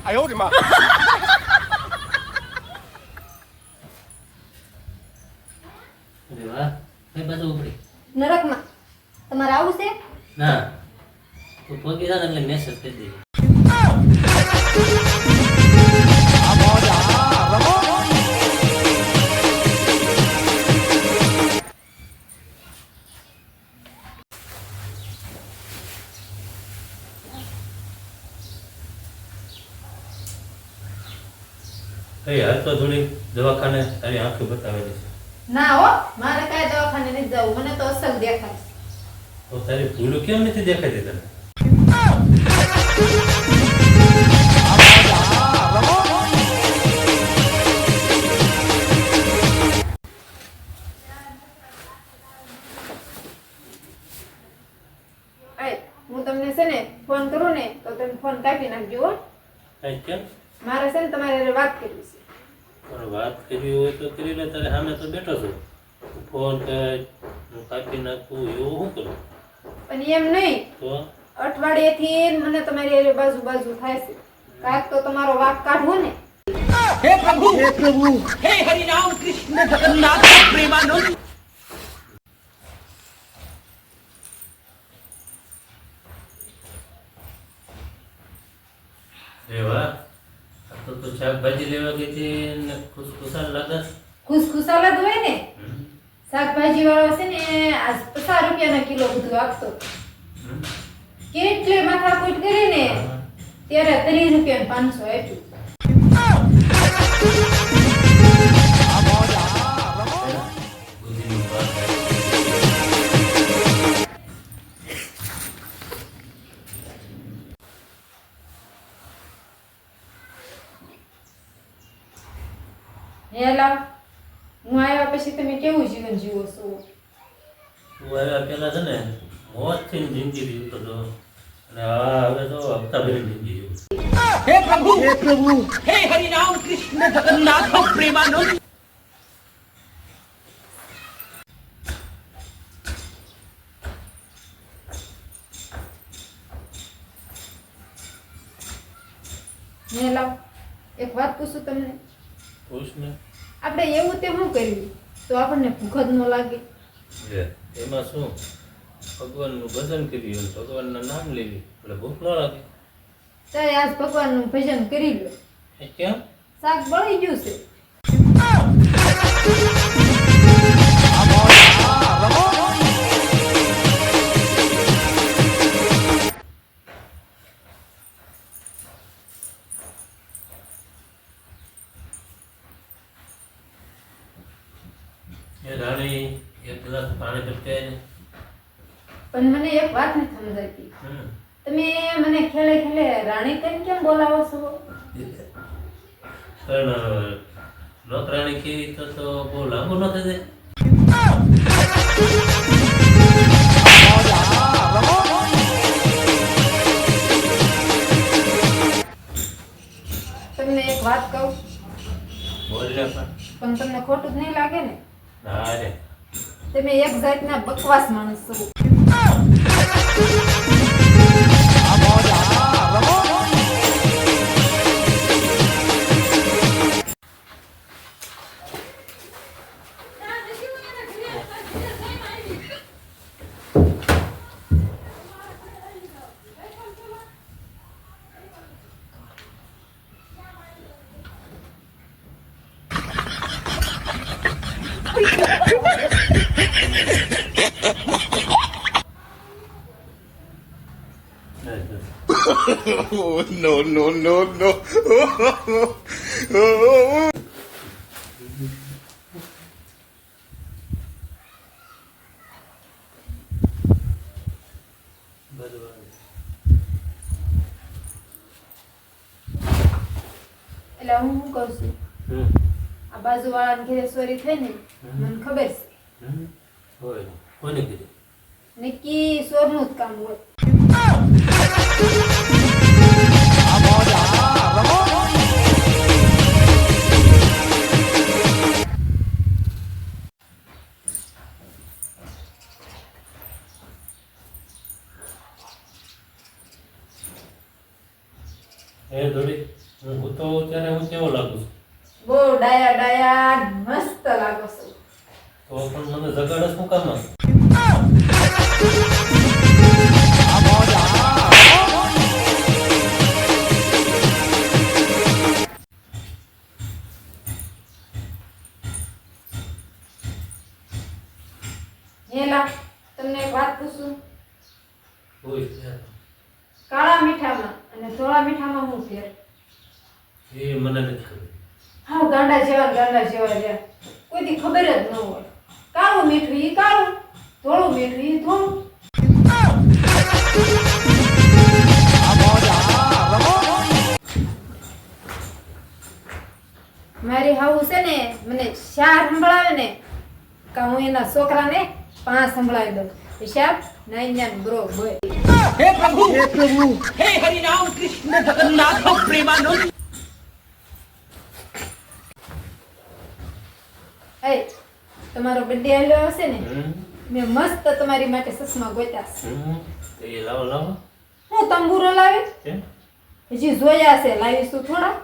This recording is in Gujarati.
哎呦我的妈！ અરે વાહ કઈ બાજુ ઉપડી નરકમાં તમારે આવું છે? ના તું પહોંચી જા એટલે મેસેજ કરી દેજે કઈ હાલ તો થોડી દવાખાને તારી આંખો બતાવેલી છે ના હો, મારે કાંઈ દવાખાને નથી જવું, મને તો અસલ દેખાય છે. તો તારી ભૂલો કેમ નથી દેખાતી તને આય, હું તમને છે ને ફોન કરું ને તો તમે ફોન કાપી નાખજો હો. કઈ કેમ મારે છે ને તમારી હારે વાત કરવી છે. પણ વાત કરવી હોય તો કરી લે તારે સામે તો બેઠો છું ફોન કર હું કાપી નાખું એવું શું કરું પણ એમ નહીં, તો અઠવાડિયેથી મને તમારી હારે બાજુ બાજુ થાય છે. કાંઈક તો તમારો વાંક કાઢવો ને. हे प्रभु हे हरि राम कृष्ण जगन्नाथ प्रेमानंद। એ વાહ આ તો શાકભાજી લેવા ગઈ હતી ને ખુશખુશાલ લાગે ખુશખુશાલ જ હોય ને. શાકભાજી વાળો છે ને આજ 50 રૂપિયાના કિલો બધું આપતો. કેટલે માથાકૂટ કરી ને ત્યારે 30 રૂપિયા 500 આપ્યું. બુદ્ધિનું વાત હેલા, હું આવ્યા પછી તમે કેવું જીવન જીવો છો? તું આવ્યા પેલા છે ને મોજથી જિંદગી જીવતો હતો અને આ હવે તો હપ્તા ભરી જિંદગી જીવું हे प्रभु हे हरि राम कृष्ण जगन्नाथ प्रेमानंद। હેલા, એક વાત પૂછું તમને. ખુશ ને આપણે એવું તે શું કર્યું તો આપણને ભૂખ જ ન લાગે? એમાં શું ભગવાનનું ભજન કર્યું ભગવાનના નામ લેવી એટલે ભૂખ ન લાગે ચાલ આજ ભગવાનનું ભજન કરી લો. એ કેમ શાક બળી ગયું છે. એ રાણી એક ગ્લાસ પાણી પીતે ને પણ મને એક વાત નથી સમજાતી. તમે મને ખેલે ખેલે રાણી કઈ કેમ બોલાવો છો? પણ નોકરાણી કેવી તો બહુ લાંબુ ન થઈ જાય તમને એક વાત કહું, બોલ લે પણ તમને ખોટું જ નહીં લાગે ને? ના રે તમે એક જાતના બકવાસ માણસ છો. Oh, no, no, no, no. એટલે હું શું કહું છું, આ બાજુવાળાને ઘરે ચોરી થઈ ને મને ખબર છે. હોય કોને કીધું નક્કી ચોરનું જ કામ હોય. એ થોડી હું તો ત્યારે હું કેવો લાગુ છું? બહુ ડાયા ડાયા મસ્ત લાગો છો. તો પણ મને જગાડે શું કામ? હેલા તમને એક વાત પૂછું. કોઈ છે? કાળા મીઠામાં અને ધોળા મીઠામાં શું ફેર? એ મને નથી ખબર. હા ગાંડા જેવા રહ્યા. કોઈથી ખબર જ ન હોય. કાળું મીઠું ઈ કાળું, ધોળું મીઠું ઈ ધોળું. મારી હાઉ છે ને મને 4 સંભળાવે ને કા હું એના છોકરાને 5 સંભળાવી દઉં. હિસાબ 9 બ્રો બોય. हे प्रभु हे हरि राम कृष्ण जगन्नाथ प्रेमानंद એ તમારો બર્થડે આવ્યો હશે ને, હમ? મેં મસ્ત તમારી માટે ચશ્મા ગોત્યા છે. એ લાવો લાવો. હું તંબુરો લાવે કેમ? હજી જોયા છે, લાવીશું થોડા.